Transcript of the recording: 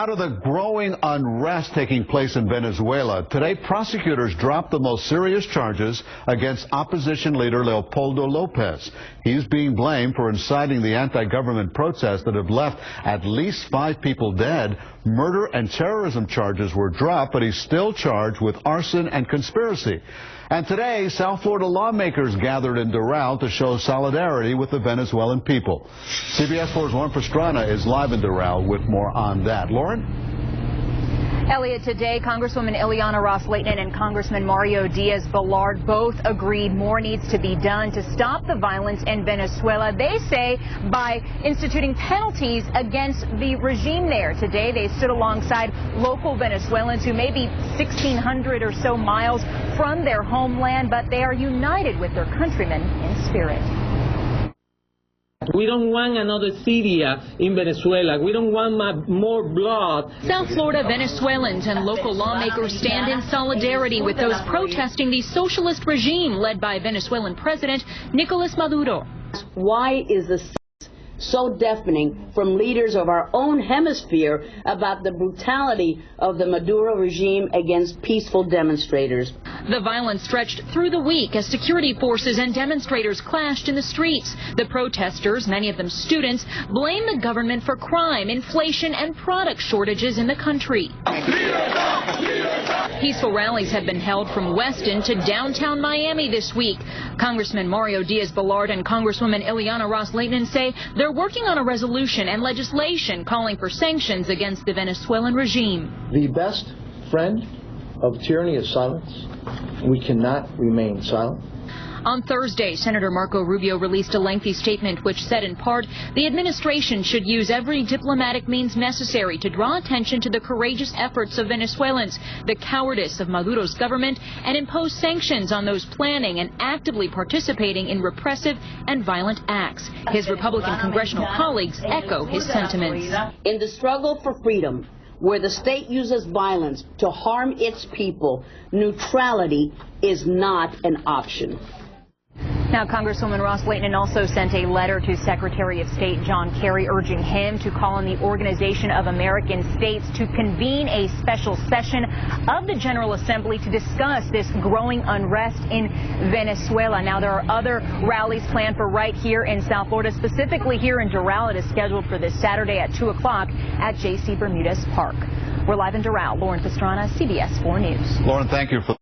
Out of the growing unrest taking place in Venezuela, today prosecutors dropped the most serious charges against opposition leader Leopoldo Lopez. He's being blamed for inciting the anti-government protests that have left at least 5 people dead. Murder and terrorism charges were dropped, but he's still charged with arson and conspiracy. And today, South Florida lawmakers gathered in Doral to show solidarity with the Venezuelan people. CBS4's Lauren Pastrana is live in Doral with more on that. Lauren? Elliot, today, Congresswoman Ileana Ros-Lehtinen and Congressman Mario Diaz-Balart both agreed more needs to be done to stop the violence in Venezuela. They say by instituting penalties against the regime there. Today, they stood alongside local Venezuelans who may be 1,600 or so miles from their homeland, but they are united with their countrymen in spirit. We don't want another Syria in Venezuela. We don't want more blood. South Florida Venezuelans and local lawmakers stand in solidarity with those protesting the socialist regime led by Venezuelan President Nicolas Maduro. Why is the so deafening from leaders of our own hemisphere about the brutality of the Maduro regime against peaceful demonstrators? The violence stretched through the week as security forces and demonstrators clashed in the streets. The protesters, many of them students, blame the government for crime, inflation, and product shortages in the country. Peaceful rallies have been held from Weston to downtown Miami this week. Congressman Mario Diaz-Balart and Congresswoman Ileana Ros-Lehtinen say they're working on a resolution and legislation calling for sanctions against the Venezuelan regime. The best friend of tyranny is silence. We cannot remain silent. On Thursday, Senator Marco Rubio released a lengthy statement which said in part the administration should use every diplomatic means necessary to draw attention to the courageous efforts of Venezuelans, the cowardice of Maduro's government, and impose sanctions on those planning and actively participating in repressive and violent acts. His Republican congressional colleagues echo his sentiments. In the struggle for freedom, where the state uses violence to harm its people, neutrality is not an option. Now, Congresswoman Ros-Lehtinen also sent a letter to Secretary of State John Kerry urging him to call on the Organization of American States to convene a special session of the General Assembly to discuss this growing unrest in Venezuela. Now, there are other rallies planned for right here in South Florida, specifically here in Doral. It is scheduled for this Saturday at 2 o'clock at J.C. Bermudez Park. We're live in Doral. Lauren Pastrana, CBS4 News. Lauren, thank you for